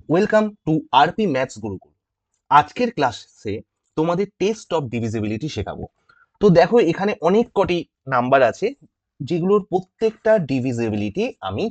Welcome to RP maths Gurukul. আজকের ক্লাসে তোমাদের টেস্ট অফ ডিভিজিবিলিটি শেখাবো। তো দেখো এখানে অনেক কটি নাম্বার আছে, যেগুলোর প্রত্যেকটা ডিভিজিবিলিটি আমি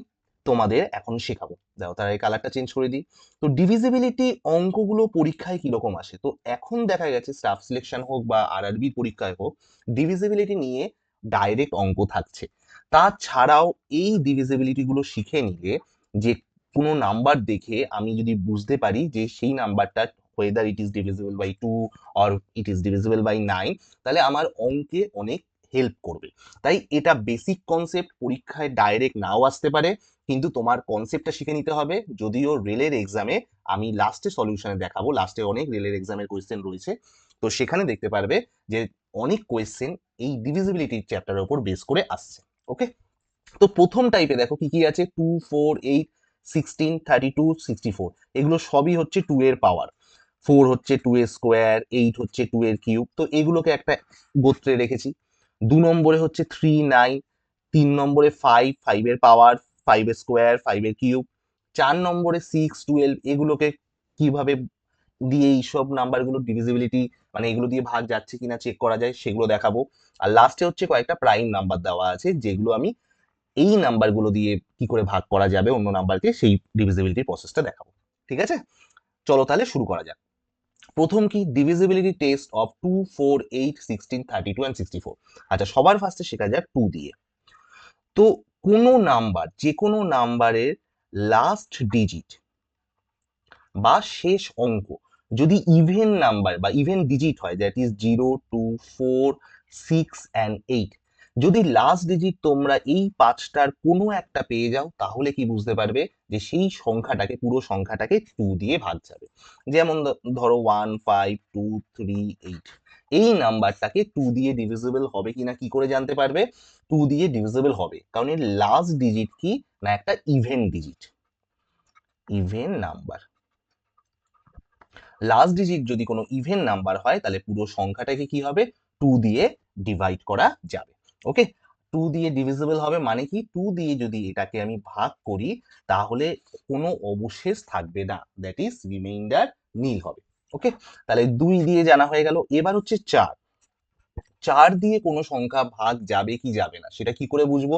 তোমাদের এখন শেখাবো। দেখো তার এই কালারটা চেঞ্জ করে দিই। তো ডিভিজিবিলিটি অঙ্কগুলো পরীক্ষায় কিরকম আসে, তো এখন দেখা গেছে স্টাফ সিলেকশন হোক বা আরআরবি পরীক্ষায় হোক, ডিভিজিবিলিটি নিয়ে ডাইরেক্ট অঙ্ক থাকছে। তাছাড়াও এই ডিভিজিবিলিটি গুলো শিখে নিলে, যে কোনো নাম্বার দেখে আমি যদি বুঝতে পারি যে সেই নাম্বারটা whether it is divisible by 2 or it is divisible by 9, তাহলে আমার অঙ্কে অনেক হেল্প করবে। তাই এটা বেসিক কনসেপ্ট, পরীক্ষায় ডাইরেক্ট নাও আসতে পারে, কিন্তু তোমার কনসেপ্টটা শিখে নিতে হবে। যদিও রেলের এক্সামে আমি লাস্টে সলিউশনে দেখাবো, লাস্টে অনেক রেলের এক্সামের কোয়েশ্চেন রয়েছে, তো সেখানে দেখতে পারবে যে অনেক কোয়েশ্চেন এই ডিভিজিবিলিটি চ্যাপ্টারের উপর বেস করে আসছে। ওকে, তো প্রথম টাইপে দেখো কি কি আছে, 2, 4, 8, 16, 32, 64, এগুলো সবই হচ্ছে 2 এর পাওয়ার। 4 হচ্ছে 2 এর স্কোয়ার, 8 হচ্ছে 2 এর কিউব, তো এগুলোকে একটা গোত্রে রেখেছি। 2 নম্বরে হচ্ছে 3, 9, 3 নম্বরে 5 এর পাওয়ার, 5 এর স্কোয়ার, 5 এর কিউব। 4 নম্বরে 6, 12, এগুলোকে কিভাবে দিয়ে এইসব নাম্বারগুলো ডিভিজিবিলিটি, মানে এগুলো দিয়ে ভাগ যাচ্ছে কিনা চেক করা যায় সেগুলো দেখাবো। আর লাস্টে হচ্ছে কয়েকটা প্রাইম নাম্বার দেওয়া আছে, যেগুলো আমি এই নাম্বারগুলো দিয়ে কি করে ভাগ করা যাবে অন্য নাম্বারকে, সেই ডিভিজিবিলিটি প্রসেসটা দেখাবো। ঠিক আছে, চলো তাহলে শুরু করা যাক। প্রথম কি, ডিভিজিবিলিটি টেস্ট অফ 2, 4, 8, 16, 32 and 64। আচ্ছা, সবার ফার্স্টে শেখা যাক 2 দিয়ে। তো কোনো নাম্বার, যে কোনো নাম্বারের লাস্ট ডিজিট বা শেষ অঙ্ক যদি ইভেন নাম্বার বা ইভেন ডিজিট হয়, দ্যাট ইজ 0, 2, 4, 6 and 8, যদি লাস্ট ডিজিট তোমরা এই পাঁচটার কোনো একটা পেয়ে যাও, তাহলে কি বুঝতে পারবে যে সেই সংখ্যাটাকে, পুরো সংখ্যাটাকে 2 দিয়ে ভাগ যাবে। যেমন ধরো 1, 5, 2, 3, 8, এই নাম্বারটাকে 2 দিয়ে ডিভিজিবল হবে কিনা কি করে জানতে পারবে? 2 দিয়ে ডিভিজিবল হবে কারণ এর লাস্ট ডিজিট কি না, একটা even digit, even number. Last digit যদি কোনো ইভেন নাম্বার হয়, তাহলে পুরো সংখ্যাটাকে কি হবে, 2 দিয়ে ডিভাইড করা যাবে। ওকে, 2 দিয়ে ডিভিজিবল হবে মানে কি, 2 দিয়ে যদি এটাকে আমি ভাগ করি, তাহলে কোনো অবশেষ থাকবে না, দ্যাট ইজ রিমাইন্ডার নীল হবে। ওকে, তাহলে 2 দিয়ে জানা হয়ে গেল। এবার হচ্ছে 4। 4 দিয়ে কোনো সংখ্যা ভাগ যাবে কি যাবে না সেটা কি করে বুঝবো?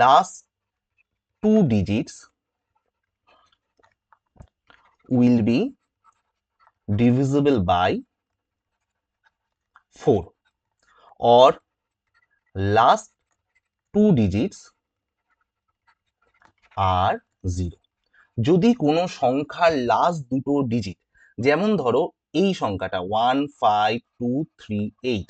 Last 2 digits will B divisible by 4 or last 2 digits are 0। যদি কোনো সংখ্যার লাস্ট দুটো ডিজিট, যেমন ধরো এই সংখ্যাটা 1, 5, 2, 3, 8,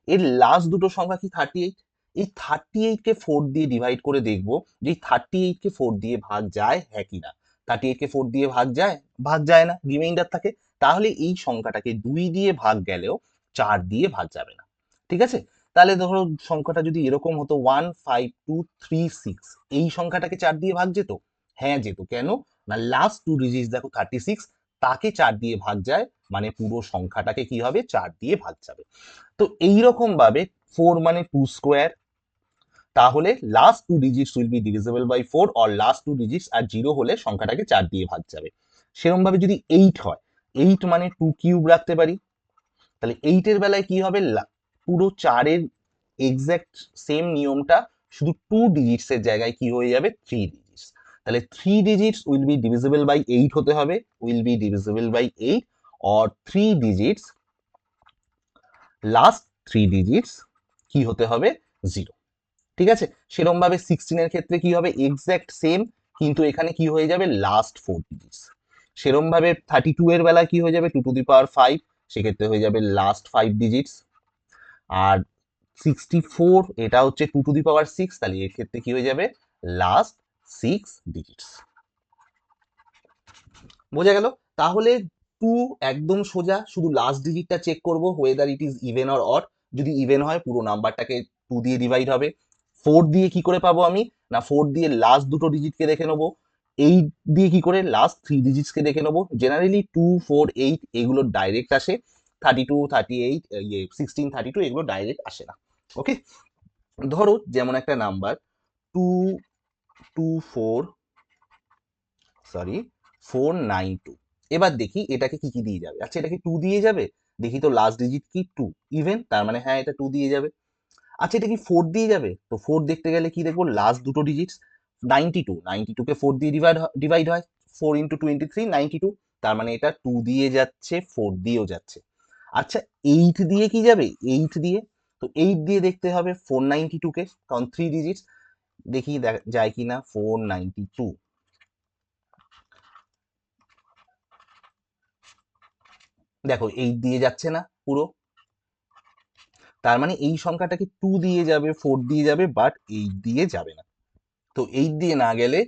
এর লাস্ট দুটো সংখ্যা কি 38, এই 38কে 4 দিয়ে ডিভাইড করে দেখবো যে 38কে 4 দিয়ে ভাগ যায় হ্যাঁ কি না। 38কে 4 দিয়ে ভাগ যায়? ভাগ যায় না, রিমাইন্ডার থাকে। তাহলে এই সংখ্যাটাকে 2 দিয়ে ভাগ গেলেও 4 দিয়ে ভাগ যাবে না। ঠিক আছে, তাহলে ধরো সংখ্যাটা যদি এরকম হতো 1, 5, 2, 3, 6, এই সংখ্যাটাকে 4 দিয়ে ভাগ যেত? হ্যাঁ যেত। কেন না, লাস্ট 2 ডিজিট দেখো 36, তাকে 4 দিয়ে ভাগ যায়, মানে পুরো সংখ্যাটাকে কি হবে, 4 দিয়ে ভাগ যাবে। তো এইরকম ভাবে 4 মানে 2 স্কোয়ার, তাহলে last 2 digits will be divisible by 4 or last 2 digits are 0 হলে সংখ্যাটাকে 4 দিয়ে ভাগ যাবে। সেরকম ভাবে যদি 8 হয়, 8 মানে 2 কিউব রাখতে পারি, তাহলে 8 এর বেলায় কি হবে, পুরো 4 এর এক্সাক্ট সেম নিয়মটা, শুধু 2 ডিজিটস এর জায়গায় কি হয়ে যাবে, 3 ডিজিটস। তাহলে 3 digits will be divisible by 8 হতে হবে, will be divisible by 8 or 3 digits, last 3 digits কি হতে হবে, 0। ঠিক আছে, সেরকম ভাবে 16 এর ক্ষেত্রে কি হবে, এক্সাক্ট সেম, কিন্তু এখানে কি হয়ে যাবে, লাস্ট 4 ডিজিটস। সেরকম ভাবে 32 এর বেলায় কি হয়ে যাবে, 2 টু দি পাওয়ার 5, সেক্ষেত্রে হয়ে যাবে লাস্ট 5 ডিজিটস। আর 64 এটা হচ্ছে 2 টু দি পাওয়ার 6, তাহলে এর ক্ষেত্রে কি হয়ে যাবে, লাস্ট 6 ডিজিটস। বোঝা গেল? তাহলে 2 একদম সোজা, শুধু লাস্ট ডিজিটটা চেক করব whether it is even or odd। যদি ইভেন হয় পুরো নাম্বারটাকে 2 দিয়ে ডিভাইড হবে। 4 দিয়ে কি করে পাবো আমি, না 4 দিয়ে লাস্ট দুটো ডিজিটকে দেখে নেবো। 8 দিয়ে কি করে, লাস্ট 3 ডিজিটসকে দেখে নেবো। জেনারেলি 2, 4, 8 এগুলো ডাইরেক্ট আসে, 32, 38, 16, 32 এগুলো ডাইরেক্ট আসে না। ওকে, ধরো যেমন একটা নাম্বার 2, 2, 4, সরি 492। এবার দেখি এটাকে কি কি দিয়ে যাবে। আচ্ছা, এটাকে 2 দিয়ে যাবে, দেখি তো লাস্ট ডিজিট কি 2, ইভেন, তার মানে হ্যাঁ এটা 2 দিয়ে যাবে। আচ্ছা, এটা কি 4 দিয়ে যাবে, তো 4 দেখতে গেলে কি দেখবো, লাস্ট দুটো ডিজিটস 92, 92 কে 4 দিয়ে ডিভাইড হয়, 4 ইন্টু 23 92, তার মানে এটা 2 দিয়ে যাচ্ছে, 4 দিয়েও যাচ্ছে। আচ্ছা, 8 দিয়ে কি যাবে, 8 দিয়ে, তো 8 দিয়ে দেখতে হবে 492 কে, কারণ 3 ডিজিটস, দেখি যায় কিনা 492, দেখো 8 দিয়ে যাচ্ছে না পুরো, তার মানে এই সংখ্যাটাকে 2 দিয়ে যাবে, 4 দিয়ে যাবে, বাট 8 দিয়ে যাবে না। তো 8 দিয়ে না গেলে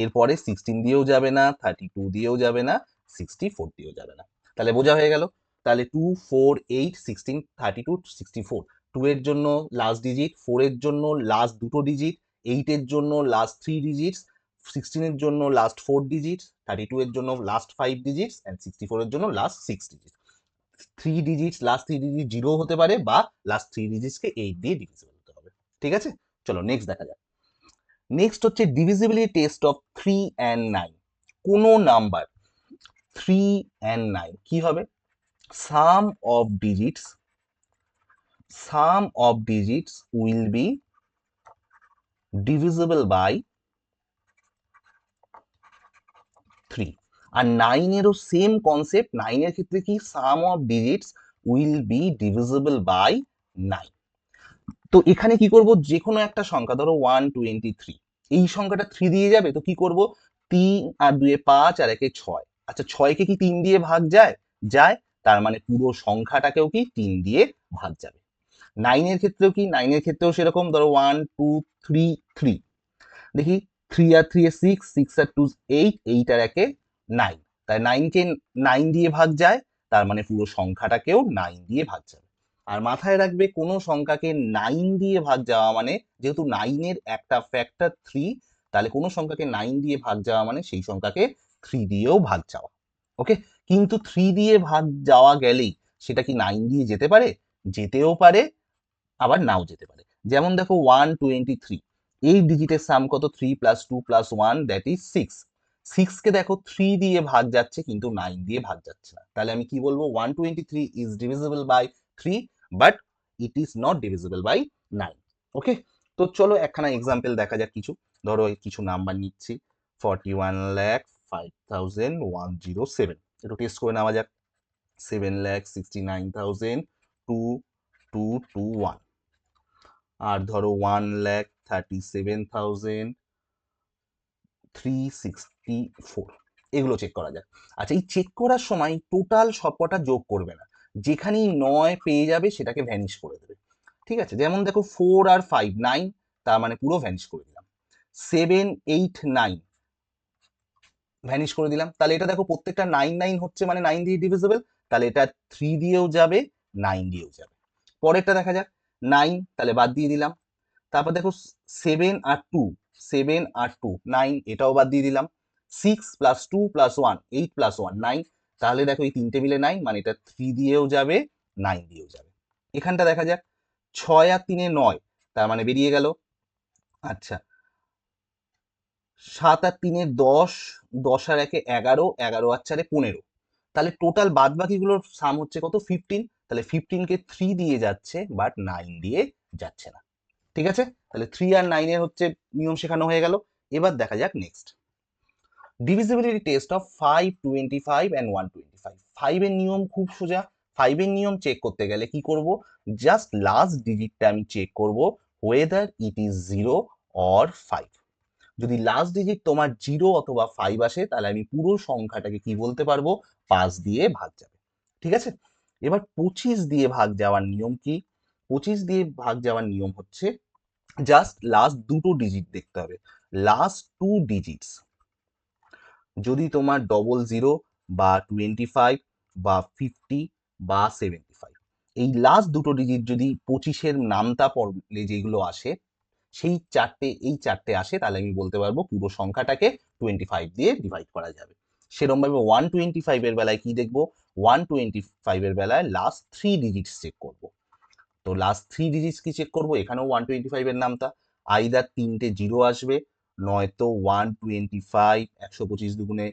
এরপরে 16 দিয়েও যাবে না, 32 দিয়েও যাবে না, 64 দিয়েও যাবে না। তাহলে বোঝা হয়ে গেল। তাহলে 2, 4, 8, 16, 32, 64, 2 এর জন্য লাস্ট ডিজিট, 4 এর জন্য লাস্ট দুটো ডিজিট, 8 এর জন্য লাস্ট 3 ডিজিটস, 16 এর জন্য লাস্ট 4 ডিজিটস, 32 এর জন্য লাস্ট 5 ডিজিটস, এন্ড 64 এর জন্য last 6 digits. 3 digits, last 3 digit 0 হতে পারে, বা লাস্ট 3 ডিজিটসকে 8 দিয়ে ডিভিজিবল হতে হবে। ঠিক আছে, চলো নেক্সট দেখা যাক। নেক্সট হচ্ছে ডিভিজিবিলিটি টেস্ট অফ 3 and 9। কোনো নাম্বার 3 and 9 কি হবে, sum of digits, sum of digits will be divisible by 3। আর 9 এরও সেম কনসেপ্ট, 9 এর ক্ষেত্রে কি, sum of digits will be divisible by 9। তো এখানে কি করব, যে কোনো একটা সংখ্যা, ধরো 123, এই সংখ্যাটা 3 দিয়ে যাবে, তো কি করব, 3 আর 2 এ 5 আর 1 এ 6। আচ্ছা, 6 কে কি 3 দিয়ে ভাগ যায়, যায়, তার মানে পুরো সংখ্যাটাকেও কি 3 দিয়ে ভাগ যাবে। 9 এর ক্ষেত্রেও কি, 9 এর ক্ষেত্রেও সেরকম, ধরো 1 2 3 3, দেখি 3 আর 3 এ 6, 6 আর 2 8, 8 আর 1 এ 9, তাই 9 কে 9 দিয়ে ভাগ যায়, তার মানে পুরো সংখ্যাটাকেও 9 দিয়ে ভাগ যাবে। আর মাথায় রাখবে, কোনো সংখ্যাকে 9 দিয়ে ভাগ যাওয়া মানে, যেহেতু 9 এর একটা ফ্যাক্টর 3, তাহলে কোনো সংখ্যাকে 9 দিয়ে ভাগ যাওয়া মানে সেই সংখ্যাকে 3 দিয়েও ভাগ যাওয়া। ওকে, কিন্তু 3 দিয়ে ভাগ যাওয়া গেলেই সেটা কি 9 দিয়ে যেতে পারে, যেতেও পারে, আবার নাও যেতে পারে। যেমন দেখো 123, এই ডিজিটের সাম কত, 3 প্লাস 2 প্লাস 1, দ্যাট ইজ 6। 6 কে দেখো 3 দিয়ে ভাগ যাচ্ছে, কিন্তু 9 দিয়ে ভাগ যাচ্ছে না, তাহলে আমি কি বলবো, 123 is divisible by 3, but it is not divisible by 9। Okay, তো চলো একখানা এক্সাম্পল দেখা যাক কিছু। ধরো এই কিছু নাম্বার নিচ্ছি, 41,05,107, একটু টেস্ট করে নেওয়া যাক। 7,69,221, আর ধরো 1,37,364, এগুলো চেক করা যায়। আচ্ছা, এই চেক করার সময় টোটাল সবকটা যোগ করবে না, যেখানেই 9 পেয়ে যাবে সেটাকে ভ্যানিশ করে দেবে। ঠিক আছে, যেমন দেখো 4 আর 5 9, তার মানে পুরো ভ্যানিশ করে দিলাম। 7 8 9 ভ্যানিশ করে দিলাম। তাহলে এটা দেখো প্রত্যেকটা 9 9 হচ্ছে, মানে 9 দিয়ে ডিভিজিবল, তাহলে এটা 3 দিয়েও যাবে, 9 দিয়েও যাবে। পরেরটা দেখা যাক, 9, তাহলে বাদ দিয়ে দিলাম। তারপর দেখো 7 আর 2, 7 আর 2 9, এটাও বাদ দিয়ে দিলাম। 6 প্লাস 2 প্লাস 1 8 প্লাস 1 9, তাহলে দেখো এই তিনটে মিলে 9, মানে এটা 3 দিয়েও যাবে, 9 দিয়েও যাবে। এখানটা দেখা যাক, 6 আর 3 এ 9, তার মানে বেরিয়ে গেল। আচ্ছা, 7 আর 3 এ 10, 10 আর 1 এ 11, 11 আর 4 এ 15, তাহলে টোটাল বাদ বাকিগুলোর সাম হচ্ছে কত, 15। তাহলে 15 কে 3 দিয়ে যাচ্ছে, বাট 9 দিয়ে যাচ্ছে না। ঠিক আছে, তাহলে 3 আর 9 এর হচ্ছে নিয়ম শেখানো হয়ে গেল। এবার দেখা যাক next, divisibility test of 525 and 125। 5 এর নিয়ম খুব সোজা। 5 এর নিয়ম চেক করতে গেলে কি করব, জাস্ট লাস্ট ডিজিটটা আমি চেক করব, ওয়েদার ইট ইজ 0 অর 5। যদি লাস্ট ডিজিট তোমার 0 অথবা 5 আসে, তাহলে আমি পুরো সংখ্যাটাকে কি বলতে পারবো, 5 দিয়ে ভাগ যাবে। ঠিক আছে, এবার 25 দিয়ে ভাগ যাওয়ার নিয়ম কি, 25 দিয়ে ভাগ যাওয়ার নিয়ম হচ্ছে, জাস্ট লাস্ট দুটো ডিজিট দেখতে হবে, লাস্ট 2 ডিজিটস, যদি তোমার 00 বা 25 বা 50 বা 75, এই লাস্ট দুটো ডিজিট যদি 25-এর নামতা পড়লে যেগুলো আসে, সেই চারটে, এই চারটে আসে, তাহলে আমি বলতে পারবো পুরো সংখ্যাটাকে 25 দিয়ে ডিভাইড করা যাবে। সেরকম ভাবে 125 এর বেলায় কি দেখবো, 125 এর বেলায় লাস্ট 3 ডিজিটস চেক করব। তো লাস্ট 3 ডিজিটস কি চেক করব, এখানেও 125 এর নামতা, আইদার তিনটে 0 আসবে, নয়তো 125, 125 দুগুণে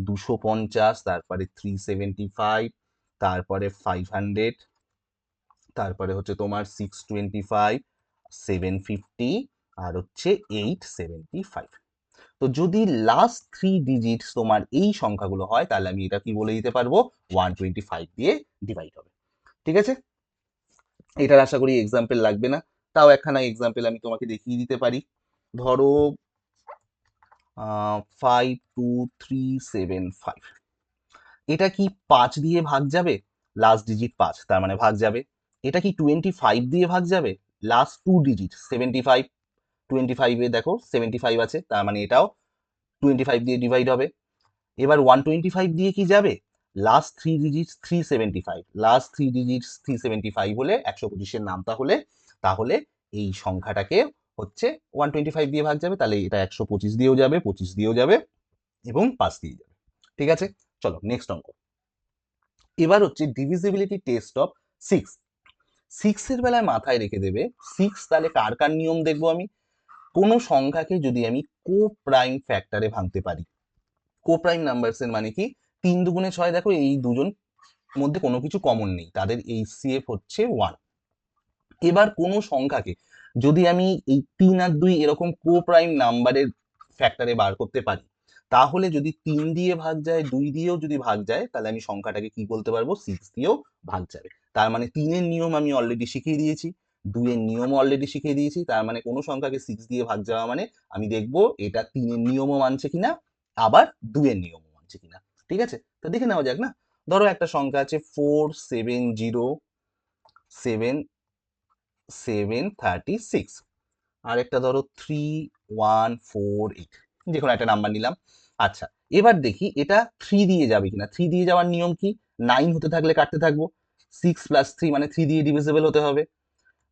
250, তারপরে 375, তারপরে 500, তারপরে হচ্ছে তোমার 625, 750, আর হচ্ছে 875। তো যদি লাস্ট 3 ডিজিটস তোমার এই সংখ্যাগুলো হয় তাহলে আমি এটা কি বলে দিতে পারবো, 125 দিয়ে ডিভাইড হবে। ঠিক আছে, এটার আশা করি এক্সাম্পল লাগবে না, তাও একখানা এক্সাম্পল আমি তোমাকে দেখিয়ে দিতে পারি। ধরো 52375, এটা কি 5 দিয়ে ভাগ যাবে? লাস্ট ডিজিট 5, তার মানে ভাগ যাবে। এটা কি 25 দিয়ে ভাগ যাবে? লাস্ট 2 ডিজিট 75, 25-এ দেখো 75 আছে, তার মানে এটাও 25 দিয়ে ডিভাইড হবে। এবার 125 দিয়ে কি যাবে? লাস্ট 3 ডিজিটস 375, লাস্ট 3 ডিজিটস 375 হলে 125-এর নাম তাহলে এই সংখ্যাটাকে হচ্ছে 125 দিয়ে ভাগ যাবে, তাহলে এটা 125 দিয়েও যাবে, 25 দিয়েও যাবে এবং 5 দিয়ে যাবে। ঠিক আছে, চলো নেক্সট অঙ্ক। এবার হচ্ছে ডিভিজিবিলিটি টেস্ট অফ 6। 6 এর বেলায় মাথায় রেখে দেবে 6 তাহলে কার কার নিয়ম দেখবো আমি। কোনো সংখ্যাকে যদি আমি কো প্রাইম ফ্যাক্টরে ভাঙতে পারি, কো প্রাইম নাম্বারস এর মানে কি, 3 দুগুণে 6, দেখো এই দুজন মধ্যে কোনো কিছু কমন নেই, তাদের এইচসিএফ হচ্ছে 1। এবার কোনো সংখ্যাকে যদি আমি এই 3 আর 2 এরকম কো প্রাইম নাম্বারের ফ্যাক্টরে বার করতে পারি, তাহলে যদি 3 দিয়ে ভাগ যায়, 2 দিয়েও যদি ভাগ যায়, তাহলে আমি সংখ্যাটাকে কি বলতে পারবো, 6 দিয়েও ভাগ যাবে। তার মানে 3 এর নিয়ম আমি অলরেডি শিখিয়ে দিয়েছি, 2 এর নিয়মও অলরেডি শিখিয়ে দিয়েছি, তার মানে কোনো সংখ্যাকে 6 দিয়ে ভাগ যাওয়া মানে আমি দেখবো এটা 3 এর নিয়মও মানছে কিনা, আবার 2 এর নিয়মও মানছে কিনা। ঠিক আছে, তো দেখে নেওয়া যাক না। ধরো একটা সংখ্যা আছে 470736, আর একটা ধরো 3148, যে কোনো একটা নাম্বার নিলাম। আচ্ছা, এবার দেখি এটা 3 দিয়ে যাবে কিনা। 3 দিয়ে যাওয়ার নিয়ম কি, 9 হতে থাকলে কাটতে থাকবো, 6 + 3 মানে 3 দিয়ে ডিভিজিবল হতে হবে।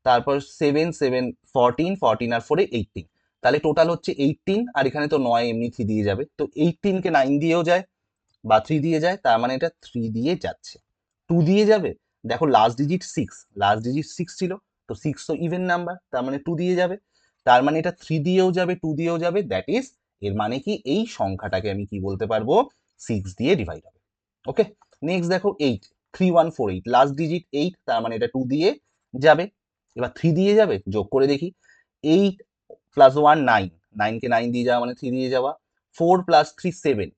তারপর 7 7 14, 14 আর 4 18, তাহলে টোটাল হচ্ছে 18, আর এখানে তো 9 এমনি 3 দিয়ে যাবে, তো 18 কে 9 দিয়েও যায় বা 3 দিয়ে যায়, তার মানে এটা 3 দিয়ে যাচ্ছে। 2 দিয়ে যাবে, দেখো লাস্ট ডিজিট 6, লাস্ট ডিজিট 6 ছিল, তো 6 তো ইভেন নাম্বার, তার মানে 2 দিয়ে যাবে, তার মানে এটা 3 দিয়েও যাবে, 2 দিয়েও যাবে, দ্যাট ইজ এর মানে কি এই সংখ্যাটাকে আমি কি বলতে পারবো, 6 দিয়ে ডিভাইড হবে। ওকে, নেক্সট দেখো 8, 3148, লাস্ট ডিজিট 8, তার মানে এটা 2 দিয়ে যাবে। এবার 3 দিয়ে যাবে, যোগ করে দেখি, 8 + 1 9, 9 কে 9 দিয়ে যাওয়া মানে 3 দিয়ে যাওয়া, 4 + 3 7,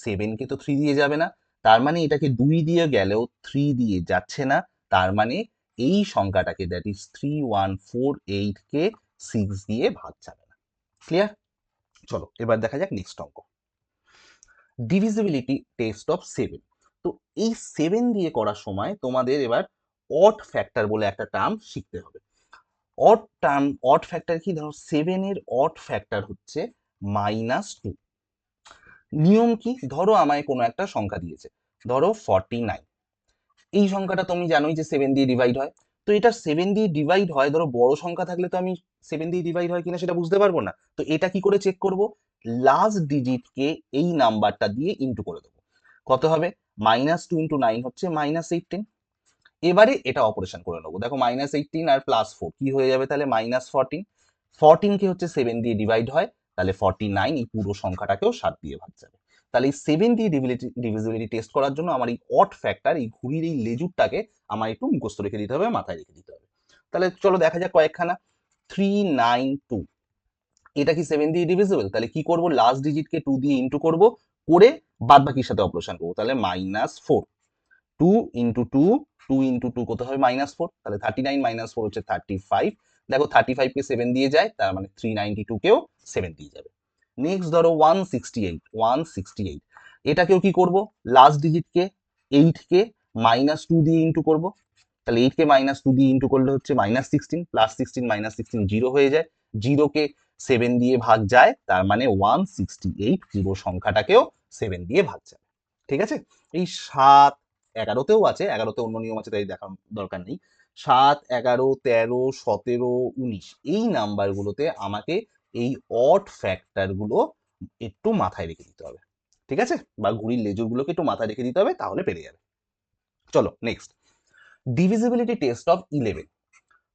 7 কে তো 3 দিয়ে যাবে না, তার মানে এটাকে 2 দিয়ে গেলেও 3 দিয়ে যাচ্ছে না, তার মানে এই সংখ্যাটাকে দ্যাট ইজ 3148 কে 6 দিয়ে ভাগ যাবে না। ক্লিয়ার? চলো এবার দেখা যাক নেক্সট অঙ্ক, ডিভিজিবিলিটি টেস্ট অফ 7। তো এই 7 দিয়ে করার সময় তোমাদের এবার অড ফ্যাক্টর বলে একটা টার্ম শিখতে হবে। অড ফ্যাক্টর কি, ধরো 7 এর অড ফ্যাক্টর হচ্ছে -2। নিয়ম কি, ধরো আমায় কোনো একটা সংখ্যা দিয়েছে, ধরো 49, এই সংখ্যাটা তুমি জানোই যে 7 দিয়ে ডিভাইড হয়, তো এটা 7 দিয়ে ডিভাইড হয়, ধরো বড় সংখ্যা থাকলে তো আমি 7 দিয়ে ডিভাইড হয় কিনা সেটা বুঝতে পারবো না, তো এটা কি করে চেক করব, লাস্ট ডিজিটকে এই নাম্বারটা দিয়ে ইন্টু করে দেবো, কত হবে, -2 × 9 হচ্ছে -18। এবারে এটা অপারেশন করে নেবো, দেখো -18 আর +4 কি হয়ে যাবে, তাহলে -14, 14 কে হচ্ছে 7 দিয়ে ডিভাইড হয়, তাহলে 49 এই পুরো সংখ্যাটাকেও 7 দিয়ে ভাগ যাবে। তাহলে এই 7 দিয়ে ডিভিজিবিলিটি টেস্ট করার জন্য আমার এই অড ফ্যাক্টর, এই ঘুড়ির এই লেজুরটাকে আমার একটু মুখস্থ রেখে দিতে হবে, মাথায় রেখে দিতে হবে। তাহলে চলো দেখা যাক কয়েকখানা। 392, এটা কি 7 দিয়ে ডিভিজিবল, তাহলে কি করব, লাস্ট ডিজিটকে 2 দিয়ে ইন্টু করব, করে বাদ বাকির সাথে অপারেশন করবো, তাহলে -4, 2 × 2, 2 × 2 কত হবে, -4, তাহলে 39 - 4 হচ্ছে 35, দেখো 35 কে 7 দিয়ে যায়, তার মানে 392 কেও 7 দিয়ে যাবে। নেক্সট ধরো 168, এটাকেও কি করব, লাস্ট ডিজিটকে 8 কে -2 দিয়ে ইন্টু করব, তাহলে 8 কে -2 দিয়ে ইন্টু করলে হচ্ছে -16, +16 -16 0 হয়ে যায়, 0 কে 7 দিয়ে ভাগ যায়, তার মানে 168 পুরো সংখ্যাটাকেও 7 দিয়ে ভাগ যায়। ঠিক আছে, এই 7, 11তেও আছে, 11তে অন্য নিয়ম আছে তাই দেখার দরকার নেই। 7, 11, 13, 17, 19 এই নাম্বারগুলোতে আমাকে এই অড ফ্যাক্টর গুলো একটু মাথায় রেখে দিতে হবে। ঠিক আছে, বা ঘুড়ির লেজুরগুলোকে একটু মাথায় রেখে দিতে হবে, তাহলে পেরে যাবে। চলো নেক্সট, ডিভিজিবিলিটি টেস্ট অফ 11।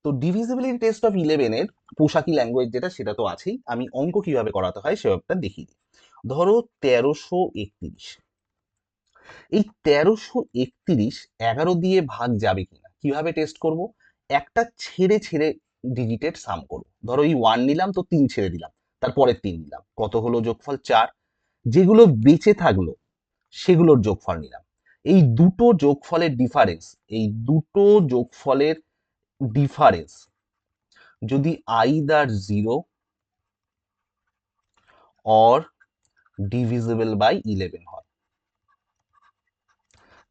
তো ডিভিজিবিলিটি টেস্ট অফ 11 এর পোশাকি ল্যাঙ্গুয়েজ যেটা, সেটা তো আছেই, আমি অঙ্ক কিভাবে করাতে হয় সেটা দেখিয়ে দিই। ধরো 1331, এই 1331 11 দিয়ে ভাগ যাবে কিনা কিভাবে টেস্ট করব? একটা ছেড়ে ছেড়ে ডিজিটের সাম করব। ধরো এই 1 নিলাম তো 3 ছেড়ে দিলাম, তারপরে 3 নিলাম, কত হলো যোগফল 4। যেগুলো বেঁচে থাকলো সেগুলোর যোগফল নিলাম। এই দুটো যোগফলের ডিফারেন্স, এই দুটো যোগফলের ডিফারেন্স যদি আইদার 0 অর ডিভিজিবল বাই 11 হয়,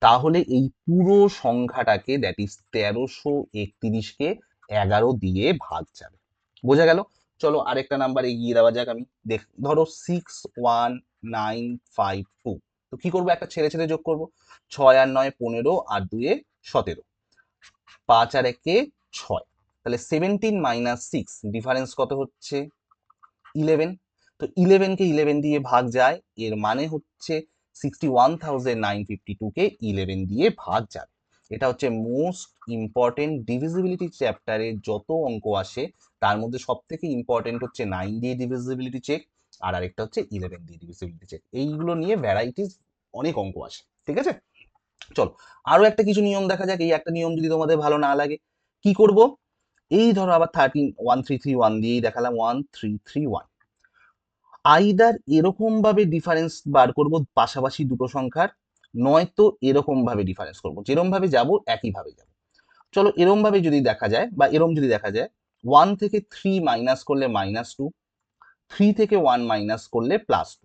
তাহলে এই পুরো সংখ্যাটাকে, দ্যাট ইজ 1331কে 11 দিয়ে ভাগ যাবে। বোঝা গেল? চলো আরেকটা নাম্বার এগিয়ে দেওয়া যাক। আমি ধরো 61952, তো কি করবো? একটা ছেড়ে ছেড়ে যোগ করব। 6 আর 9 15, আর 2 17, 5 আর 1 6, তাহলে 17 মাইনাস 6 ডিফারেন্স কত হচ্ছে? 11। তো 11 কে 11 দিয়ে ভাগ যায়, এর মানে হচ্ছে 61,952 কে 11 দিয়ে ভাগ যাবে। এটা হচ্ছে মোস্ট ইম্পর্টেন্ট ডিভিজিবিলিটি চ্যাপ্টারে যত অঙ্ক আসে তার মধ্যে সব থেকে ইম্পর্টেন্ট হচ্ছে 9 দিয়ে ডিভিজিবিলিটি চেক, আর আরেকটা হচ্ছে 11 দিয়ে ডিভিজিবিলিটি চেক। এইগুলো নিয়ে ভ্যারাইটিস অনেক অঙ্ক আসে। ঠিক আছে, চলো আরো একটা কিছু নিয়ম দেখা যাক। এই একটা নিয়ম যদি তোমাদের ভালো না লাগে, কি করব? এই ধরো আবার 13 1331 দিয়েই দেখালাম, 1331। আইদার এরকম ভাবে ডিফারেন্স বার করব পাশাপাশি দুটো সংখ্যার, নয়তো এরকম ভাবে ডিফারেন্স করব। যেরকম ভাবে যাব একই ভাবে যাব। চলো এরম ভাবে যদি দেখা যায়, বা এরম যদি দেখা যায়, 1 থেকে 3 মাইনাস করলে -2, 3 থেকে 1 মাইনাস করলে +2,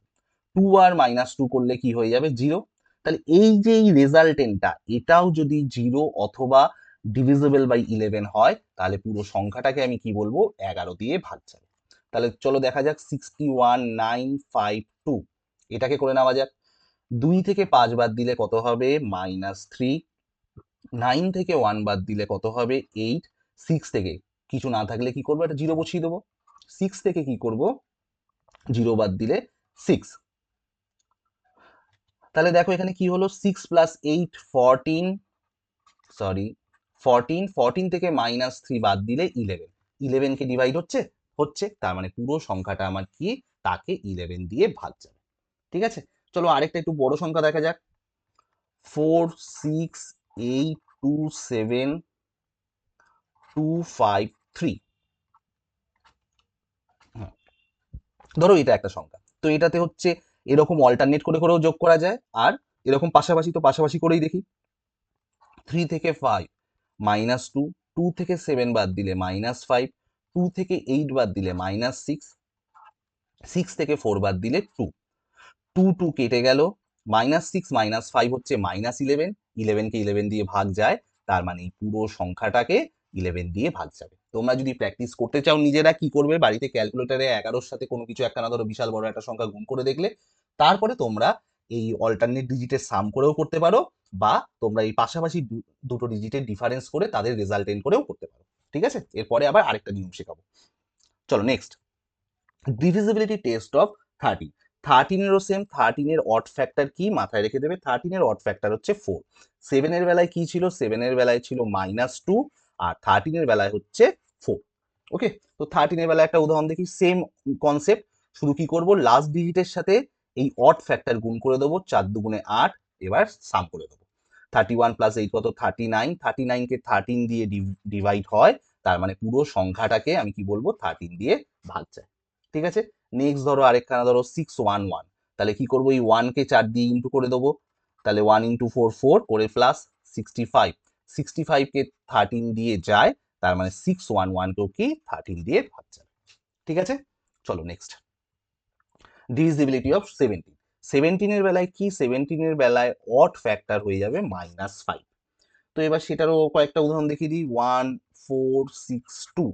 2 আর -2 করলে কি হয়ে যাবে? 0। তাহলে এই যে এই রেজাল্টেন্টটা, এটাও যদি 0 অথবা ডিভিজিবল বাই 11 হয়, তাহলে পুরো সংখ্যাটাকে আমি কি বলবো? 11 দিয়ে ভাগ যাবে। তাহলে চলো দেখা যাক 61952, এটাকে করে নেওয়া যাক। 2 থেকে 5 বাদ দিলে কত হবে? -3। 9 থেকে 1 বাদ দিলে কত হবে? 8। 6 থেকে কিছু না থাকলে কি করবো? একটা 0 বসিয়ে দেবো। 6 থেকে কি করব? 0 বাদ দিলে 6। তাহলে দেখো এখানে কি হলো? 6 প্লাস 8 14, সরি 14, 14 থেকে -3 বাদ দিলে 11, 11 কে ডিভাইড হচ্ছে, হচ্ছে, তার মানে পুরো সংখ্যাটা আমার কি? তাকে 11 দিয়ে ভাগ যাবে। ঠিক আছে, চলো আরেকটা একটু বড় সংখ্যা দেখা যাক। 4682725 ধরো এটা একটা সংখ্যা, তো এটাতে হচ্ছে এরকম অল্টারনেট করে করেও যোগ করা যায়, আর এরকম পাশাপাশি তো পাশাপাশি করেই দেখি। 3 থেকে 5 -2, 2 থেকে 7 বাদ দিলে -5, 2 থেকে 8 বাদ দিলে -6, 6 থেকে 4 বাদ দিলে 2, 2 2 কেটে গেল, -6 -5 হচ্ছে -11, 11 কে 11 দিয়ে ভাগ যায়, তার মানে এই পুরো সংখ্যাটাকে 11 দিয়ে ভাগ যাবে। তোমরা যদি প্র্যাকটিস করতে চাও নিজেরা, কি করবে? বাড়িতে ক্যালকুলেটরে 11-র সাথে কোনো কিছু একখানা ধরো বিশাল বড় একটা সংখ্যা গুণ করে দেখলে, তারপরে তোমরা এই অল্টারনেট ডিজিটের সাম করেও করতে পারো, বা তোমরা এই পাশাপাশি দুটো ডিজিটের ডিফারেন্স করে তাদের রেজাল্টেন্ট করেও করতে পারো। ঠিক আছে, এরপরে আবার আরেকটা নিয়ম শেখাবো। চলো নেক্সট, ডিভিজিবিলিটি টেস্ট অফ 13। 13 এরও সেম। 13 এর অড ফ্যাক্টর কি মাথায় রেখে দেবে? 13 এর অড ফ্যাক্টর হচ্ছে 4। 7 এর বেলায় কি ছিল? 7 এর বেলায় ছিল -2, আর 13 এর বেলায় হচ্ছে 4। ওকে, তো 13 এর বেলায় একটা উদাহরণ দেখি, সেম কনসেপ্ট, শুধু কি করব? লাস্ট ডিজিটের সাথে এই অড ফ্যাক্টর গুণ করে দেবো, 4 দুগুণে 8, এবার সাম করে দেবো। 31 প্লাস 8 কত? 39। 39 কে 13 দিয়ে ডিভাইড হয়, তার মানে পুরো সংখ্যাটাকে আমি কি বলবো? 13 দিয়ে ভাগ যায়। ঠিক আছে, নেক্সট ধরো আরেকখানা, ধরো 611, তাহলে কি করবো? এই 1 কে 4 দিয়ে ইন্টু করে দেবো, তাহলে 1 ইন্টু 4 4 করে প্লাস 65, 65 কে 13 দিয়ে যায়, তার মানে 611 কেও কি 13 দিয়ে ভাগ যায়। ঠিক আছে, চলো নেক্সট, ডিভিজিবিলিটি অফ 17। 17 এর বেলায় কি? 17 এর বেলায় অড ফ্যাক্টর হয়ে যাবে -5। তো এবার সেটারও কয়েকটা উদাহরণ দেখিয়ে দিই। 1462,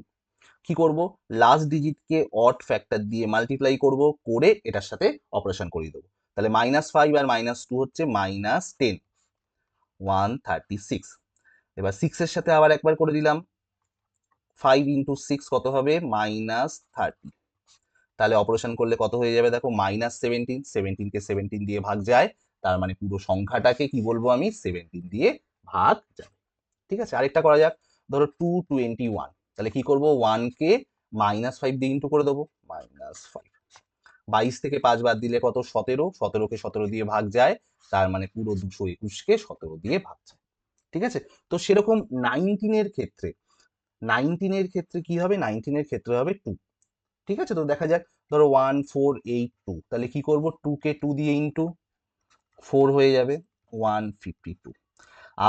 কি করব? লাস্ট ডিজিটকে অড ফ্যাক্টর দিয়ে মাল্টিপ্লাই করব, করে এটার সাথে অপারেশন করিয়ে দেবো। তাহলে -5 আর -2 হচ্ছে -10, 136। এবার 6 এর সাথে আবার একবার করে দিলাম, 5 ইন্টু 6 কত হবে? -30। তাহলে অপারেশন করলে কত হয়ে যাবে? দেখো -17, 17 কে 17 দিয়ে ভাগ যায়, তার মানে পুরো সংখ্যাটাকে কি বলবো আমি? 17 দিয়ে ভাগ যাবে। ঠিক আছে, আরেকটা করা যাক। ধরো 221, তাহলে কি করব? 1 কে -5 দিয়ে ইন্টু করে দেবো, -5, 22 থেকে 5 বাদ দিলে কত? 17, 17কে 17 দিয়ে ভাগ যায়, তার মানে পুরো 221কে 17 দিয়ে ভাগ যায়। ঠিক আছে? তো সেরকম 19 এর ক্ষেত্রে কি হবে? 19 এর ক্ষেত্রে হবে 2। ঠিক আছে? তো দেখা যাক, ধরো 1482, তাহলে কি করব? 2 কে 2 দিয়ে ইনটু 4 হয়ে যাবে 152।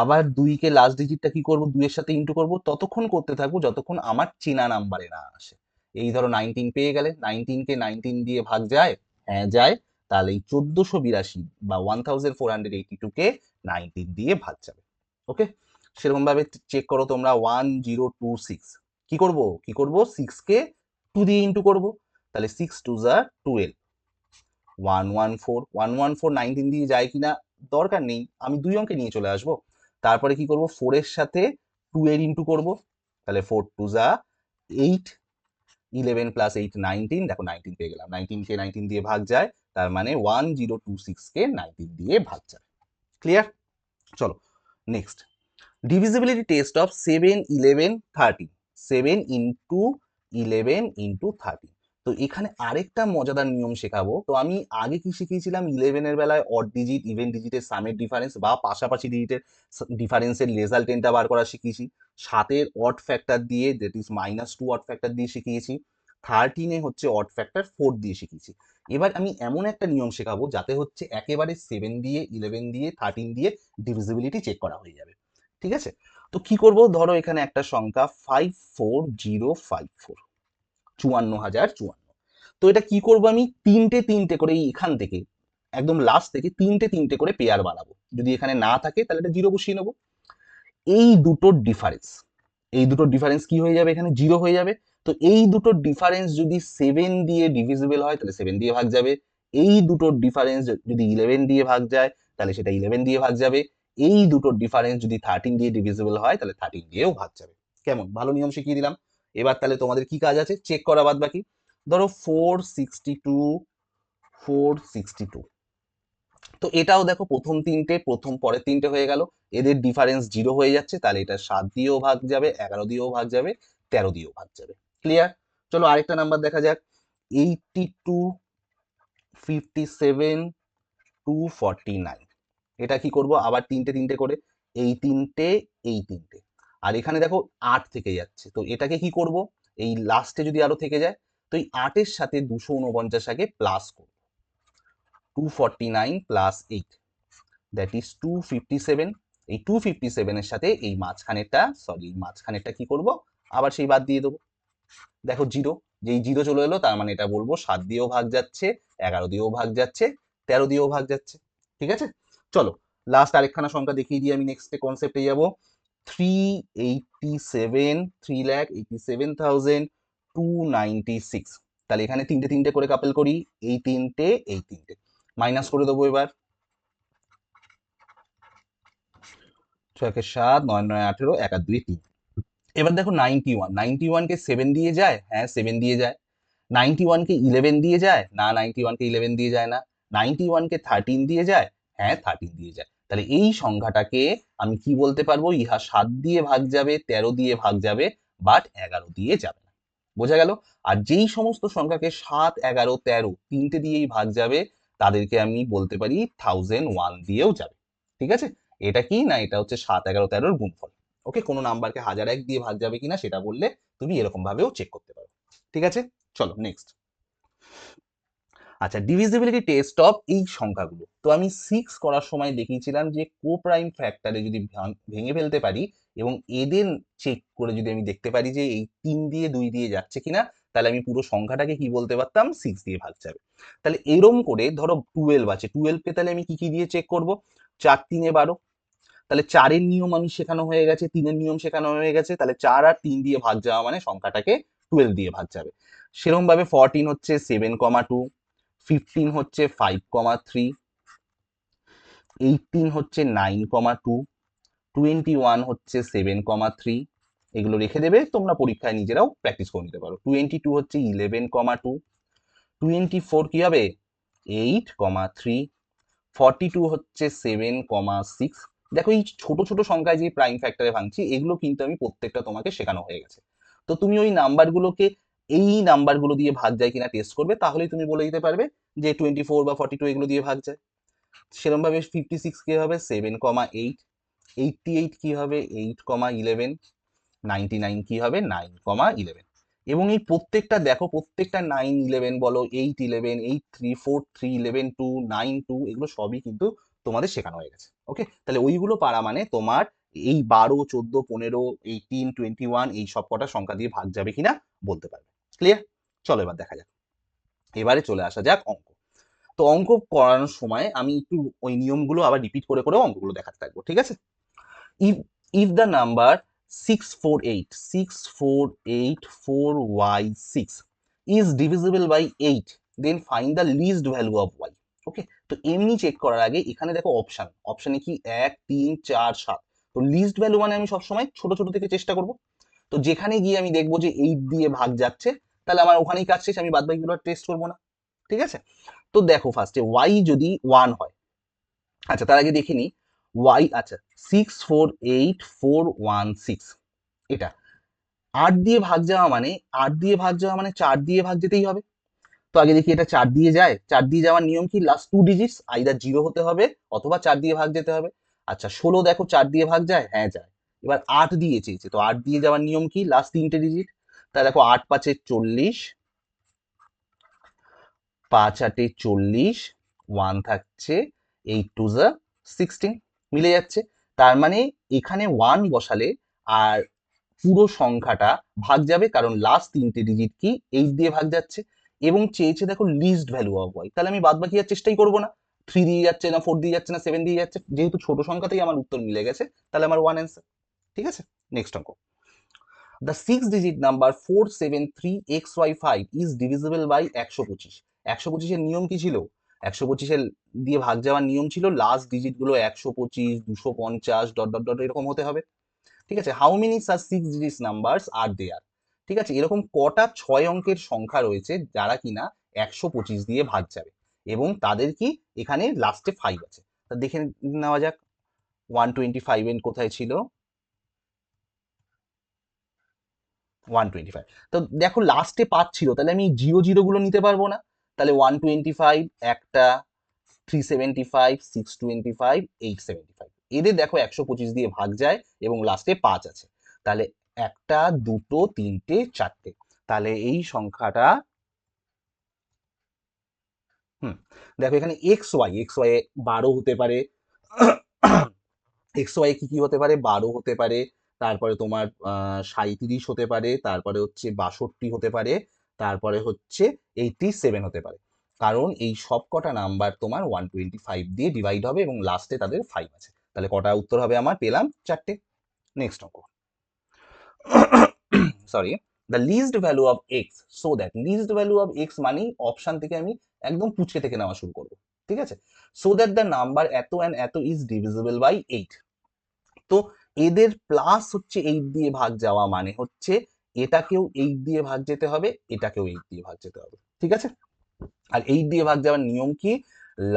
আবার 2 কে লাস্ট ডিজিটটা কি করব? 2 এর সাথে ইনটু করব, ততক্ষণ করতে থাকবো যতক্ষণ আমার চেনা নাম্বারে না আসে। এই ধরো 19 পেয়ে গেলে, 19 কে 19 দিয়ে ভাগ যায়, হ্যাঁ যায়, তাহলে এই 1482 বা 1482 কে 19 দিয়ে ভাগ যাবে। ওকে, সেরকম ভাবে চেক করো তোমরা। 1026, কি করব 6 কে 2 দিয়ে ইনটু করব, তাহলে 6 2 যা 12, 114 19 দিয়ে যায় কিনা দরকার নেই, আমি 2 অঙ্কে নিয়ে চলে আসবো। তারপরে কি করব? 4 এর সাথে 2 এর ইনটু করব, তাহলে 4 2 যা 8, 11 প্লাস 8 19, দেখো 19 পেয়ে গেলাম। 19 কে 19 দিয়ে ভাগ যায়, তার মানে 1026 কে 19 দিয়ে ভাগ যায়। ক্লিয়ার? চলো next, divisibility test of 7 11 13, 7 into 11 into 13। তো এখানে আরেকটা মজাদার নিয়ম শেখাবো। তো আমি আগে কি শিখিয়েছিলাম? 11 এর বেলায় অড ডিজিট ইভেন ডিজিটের সামের ডিফারেন্স বা পাশাপাশি ডিজিটের ডিফারেন্সের রেজাল্টেন্টটা বার করা শিখিয়েছি। 7-এর অড ফ্যাক্টর দিয়ে, দ্যাট ইজ -2 অড ফ্যাক্টর দিয়ে শিখিয়েছি। 13-এ হচ্ছে অড ফ্যাক্টর 4 দিয়ে শিখিয়েছি। এবার আমি এমন একটা নিয়ম শেখাবো যাতে হচ্ছে একেবারে 7 দিয়ে 11 দিয়ে 13 দিয়ে ডিভিজিবিলিটি চেক করা হয়ে যাবে। ঠিক আছে? তো কি করব? ধরো এখানে একটা সংখ্যা 54054, 54,054। তো এটা কি করব? আমি তিনটে তিনটে করে এখান থেকে একদম লাস্ট থেকে তিনটে তিনটে করে পেয়ার বানাবো। যদি এখানে না থাকে তাহলে এটা জিরো বসিয়ে নেবো। এই দুটোর ডিফারেন্স, এই দুটোর ডিফারেন্স কি হয়ে যাবে? এখানে জিরো হয়ে যাবে। তো এই দুটোর ডিফারেন্স যদি 7 দিয়ে ডিভিজিবল হয় তাহলে 7 দিয়ে ভাগ যাবে। এই দুটোর ডিফারেন্স যদি 11 দিয়ে ভাগ যায় তাহলে সেটা 11 দিয়ে ভাগ যাবে। এই দুটোর ডিফারেন্স যদি 13 দিয়ে ডিভিজিবল হয় তাহলে 13 দিয়েও ভাগ যাবে। কেমন? ভালো নিয়ম শিখিয়ে দিলাম। এবার তাহলে তোমাদের কি কাজ আছে? চেক করা বাদ বাকি। ধরো 462, তো এটাও দেখো প্রথম তিনটে প্রথম পরের তিনটে হয়ে গেল, এদের ডিফারেন্স জিরো হয়ে যাচ্ছে, তাহলে এটা 7 দিয়েও ভাগ যাবে, 11 দিয়েও ভাগ যাবে, 13 দিয়েও ভাগ যাবে। ক্লিয়ার? চলো আরেকটা নাম্বার দেখা যাক। 82 57 249, এটা কি করব? আবার তিনটে তিনটে করে, এই তিনটে এই তিনটে, আর এখানে দেখো 8 থেকে যাচ্ছে, তো এটাকে কি করব? এই লাস্টে যদি আরো থেকে যায়, তো এই 8-এর সাথে 249 আগে প্লাস করব, 249 প্লাস 8, দ্যাট ইজ 257। এই 257 এর সাথে এই মাঝখানেরটা কি করব? আবার সেই বাদ দিয়ে দেবো। দেখো জিরো, যেই জিরো চলে এলো তার মানে এটা বলবো 7 দিয়েও ভাগ যাচ্ছে, 11 দিয়েও ভাগ যাচ্ছে, 13 দিয়েও ভাগ যাচ্ছে। ঠিক আছে? চলো লাস্ট আরেকখানা সংখ্যা দেখিয়ে দিয়ে আমি নেক্সট কনসেপ্টে যাব। 387,296, তাহলে এখানে তিনটে তিনটে করে কাপেল করি, এই তিনটে এই তিনটে মাইনাস করে দেবো। এবার 6 7 9 9 18 1 আর 2 3। এবার দেখো 91 কে 7 দিয়ে যায়, হ্যাঁ 7 দিয়ে যায়। 91 কে 11 দিয়ে যায়, না 91 কে 11 দিয়ে যায় না। 91 কে 13 দিয়ে যায়, হ্যাঁ 13 দিয়ে যায়। তাহলে এই সংখ্যাটাকে আমি কি বলতে পারবো? ইহা 7 দিয়ে ভাগ যাবে, 13 দিয়ে ভাগ যাবে, বাট 11 দিয়ে যাবে না। বোঝা গেল? আর যেই সমস্ত সংখ্যাকে 7 11 13 তিনটে দিয়েই ভাগ যাবে তাদেরকে আমি বলতে পারি 1001 দিয়েও যাবে। ঠিক আছে? এটা কি না, এটা হচ্ছে 7 11 13 গুণফল। ওকে, কোনো নাম্বারকে 1001 দিয়ে ভাগ যাবে কিনা সেটা বললে তুমি এরকম ভাবেও চেক করতে পারো। ঠিক আছে? চলো নেক্সট। আচ্ছা, ডিভিজিবিলিটি টেস্ট অফ এই সংখ্যাগুলো তো আমি 6 করার সময় দেখিয়েছিলাম যে কো প্রাইম ফ্যাক্টরে যদি ভেঙে ফেলতে পারি এবং এদের চেক করে যদি আমি দেখতে পারি যে এই 3 দিয়ে 2 দিয়ে যাচ্ছে কিনা, তাহলে আমি পুরো সংখ্যাটাকে কি বলতে পারতাম? 6 দিয়ে ভাগ যাবে। তাহলে এরম করে ধরো 12 আছে, 12 কে তাহলে আমি কি কি দিয়ে চেক করব? 4 3 12, তাহলে 4 এর নিয়ম আমি শেখানো হয়ে গেছে, 3 এর নিয়ম শেখানো হয়ে গেছে, তাহলে 4 আর 3 দিয়ে ভাগ যাওয়া মানে সংখ্যাটাকে 12 দিয়ে ভাগ যাবে। সেরকম ভাবে 14 হচ্ছে 7,2, 15 হচ্ছে 5,3, 18 হচ্ছে 9,2, 21 হচ্ছে 7,3, এগুলো রেখে দেবে, তোমরা পরীক্ষায় নিজেরাও প্র্যাকটিস করে নিতে পারো। 22 হচ্ছে 11,2, 24 কি হবে? 8,3, 42 হচ্ছে 7,6। দেখো এই ছোট ছোট সংখ্যায় যে প্রাইম ফ্যাক্টরে ভাঙছি এগুলো কিন্তু আমি প্রত্যেকটা তোমাকে শেখানো হয়ে গেছে। তো তুমি ওই নাম্বারগুলোকে এই নাম্বারগুলো দিয়ে ভাগ যায় কিনা টেস্ট করবে, তাহলেই তুমি বলে দিতে পারবে যে 24 বা 42 এগুলো দিয়ে ভাগ যায়। সেরকম ভাবে 56 কি হবে 7,8, 88 কি হবে 8,11, 99 কি হবে 9,11। এবং এই প্রত্যেকটা দেখো, প্রত্যেকটা 9,11 বলো 8,11, 8,3, 4,3, 11,2, 9,2 এগুলো সবই কিন্তু তোমাদের শেখানো হয়ে গেছে। ওকে, তাহলে ওইগুলো পারা মানে তোমার এই 12, 14, 15, 18, 21 এই সব কটা সংখ্যা দিয়ে ভাগ যাবে কিনা বলতে পারবে। ক্লিয়ার? চলো এবার দেখা যাক। এবারে চলে আসা যাক অঙ্ক। তো অঙ্ক করানোর সময় আমি একটু ওই নিয়মগুলো আবার রিপিট করে করে অঙ্কগুলো দেখাতে থাকবো, ঠিক আছে? if if the number 648,4y6 is divisible by 8, then find the least value of y. ওকে, তো এমনি চেক করার আগে এখানে দেখো অপশনে কি 1, 3, 4, 7। তো লিস্ট ভ্যালু মানে আমি সবসময় ছোট ছোট থেকে চেষ্টা করব। তো যেখানে গিয়ে আমি দেখবো যে 8 দিয়ে ভাগ যাচ্ছে, তাহলে আমার ওখানেই কাজ শেষ, আমি বাদ বাকিগুলো টেস্ট করবো না। ঠিক আছে, তো দেখো ফার্স্টে y যদি 1 হয়, আচ্ছা তার আগে দেখে নি y, আচ্ছা 648,416 এটা 8 দিয়ে ভাগ যাওয়া মানে 4 দিয়ে ভাগ যেতেই হবে। তো আগে দেখি এটা 4 দিয়ে যায়, 4 দিয়ে যাওয়ার নিয়ম কি লাস্ট 2 ডিজিটস আইদার 0 হতে হবে অথবা 4 দিয়ে ভাগ যেতে হবে। আচ্ছা 16 দেখো 4 দিয়ে ভাগ যায়, হ্যাঁ যায়। এবার 8 দিয়ে চেয়েছে, তো 8 দিয়ে যাওয়ার নিয়ম কি লাস্ট 3টে ডিজিট। তাহলে দেখো 8 5 40, 5 8 40, 1 থাকছে, 8 2 16, মিলে যাচ্ছে। তার মানে এখানে 1 বসালে আর পুরো সংখ্যাটা ভাগ যাবে, কারণ লাস্ট 3টে ডিজিট কি 8 দিয়ে ভাগ যাচ্ছে। এবং চেয়েছে দেখো লিস্ট ভ্যালু অফ ওয়াই, তাহলে আমি বাদ বাকি আর চেষ্টাই করবো না। 3 দিয়ে যাচ্ছে না, 4 দিয়ে যাচ্ছে না, 7 দিয়ে যাচ্ছে, যেহেতু ছোট সংখ্যাতেই আমার উত্তর মিলে গেছে, তাহলে আমার 1 অ্যান্সার। ঠিক আছে, নেক্সট অঙ্ক। The 6 digit number 473xy5 is divisible by 125। 125 নিয়ম কি ছিল? 125 দিয়ে ভাগ যাওয়ার নিয়ম ছিল লাস্ট ডিজিট গুলো 125, 250 ডট ডট ডট এরকম হতে হবে। ঠিক আছে, how many such 6 digit numbers are there. ঠিক আছে, এরকম কটা 6 অঙ্কের সংখ্যা রয়েছে যারা কিনা 125 দিয়ে ভাগ যাবে এবং তাদের কি এখানে লাস্টে 5 আছে। তা দেখে নেওয়া যাক 125 এর কোথায় ছিল 125। তো দেখো লাস্টে 5 ছিল, তাহলে আমি জিরো জিরো গুলো নিতে পারবো না। তাহলে 125 একটা, 375, 625, 875 এদের দেখো 125 দিয়ে ভাগ যায় এবং লাস্টে 5 আছে। তাহলে একটা, দুটো, তিনটে, চারটে, তাহলে এই সংখ্যাটা দেখো এখানে এক্স ওয়াই 12 হতে পারে, এক্স ওয়াই কি কি হতে পারে 12 হতে পারে, তারপরে তোমার 37 হতে পারে, তারপরে হচ্ছে 62 হতে পারে, তারপরে হচ্ছে 87 হতে পারে। কারণ এই সব কটা নাম্বার তোমার 125 দিয়ে ডিভাইড হবে এবং লাস্টে তাদের 5 আছে। তাহলে কটা উত্তর হবে আমার পেলাম 4টে। নেক্সট অঙ্ক। Sorry, the least value of X, so that least value of X মানেই অপশন থেকে আমি একদম পুচকে থেকে নেওয়া শুরু করবো। ঠিক আছে, সো দ্যাট দ্য নাম্বার এত অ্যান্ড এত ইজ ডিভিজিবল বাই 8। তো এদের প্লাস হচ্ছে 8 দিয়ে ভাগ যাওয়া মানে হচ্ছে এটাকেও 8 দিয়ে ভাগ যেতে হবে, এটাকেও 8 দিয়ে ভাগ যেতে হবে। ঠিক আছে, আর 8 দিয়ে ভাগ যাওয়ার নিয়ম কি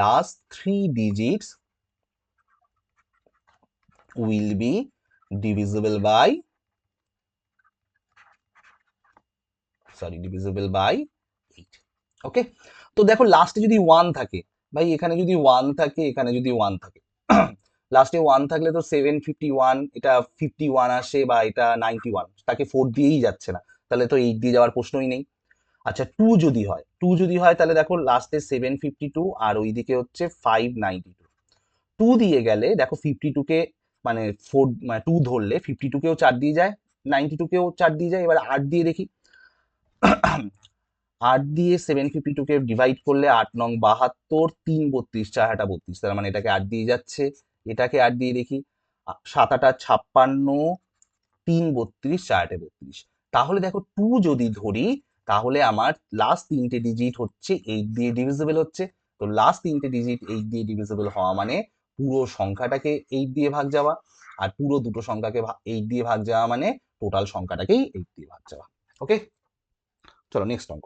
last 3 digits will be divisible by, divisible by 8। Okay, তো দেখো লাস্টে যদি 1 থাকে, ভাই এখানে যদি 1 থাকে, এখানে যদি 1 থাকে, লাস্টে 1 থাকলে তো 751 এটা 51 আসে বা এটা 91, তাকে 4 দিয়েই যাচ্ছে না, তাহলে তো 8 দিয়ে যাওয়ার প্রশ্নই নেই। আচ্ছা 2 যদি হয় তাহলে দেখো লাস্টে 752 আর ওইদিকে হচ্ছে 592, 2 দিয়ে গেলে দেখো 52 কে মানে 4 মানে 2 ধরলে 52 কেও 4 দিয়ে যায়, 92 কেও 4 দিয়ে যায়। এবার 8 দিয়ে দেখি, 8 দিয়ে 752 কে ডিভাইড করলে 8 নং 72, 3 32, 4 আটা 32, তার মানে এটাকে 8 দিয়ে যাচ্ছে, এটাকে 8 দিয়ে দেখি, 7 আটা 56, 3 32, 4 আটে 32। তাহলে দেখো 2 যদি ধরি তাহলে আমার লাস্ট 3টে ডিজিট হচ্ছে 8 দিয়ে ডিভিজিবল হচ্ছে। তো লাস্ট 3টে ডিজিট 8 দিয়ে ডিভিজিবল হওয়া মানে পুরো সংখ্যাটাকে 8 দিয়ে ভাগ যাওয়া, আর পুরো দুটো সংখ্যাকে 8 দিয়ে ভাগ যাওয়া মানে টোটাল সংখ্যাটাকেই 8 দিয়ে ভাগ যাওয়া। ওকে, চলো নেক্সট অঙ্ক।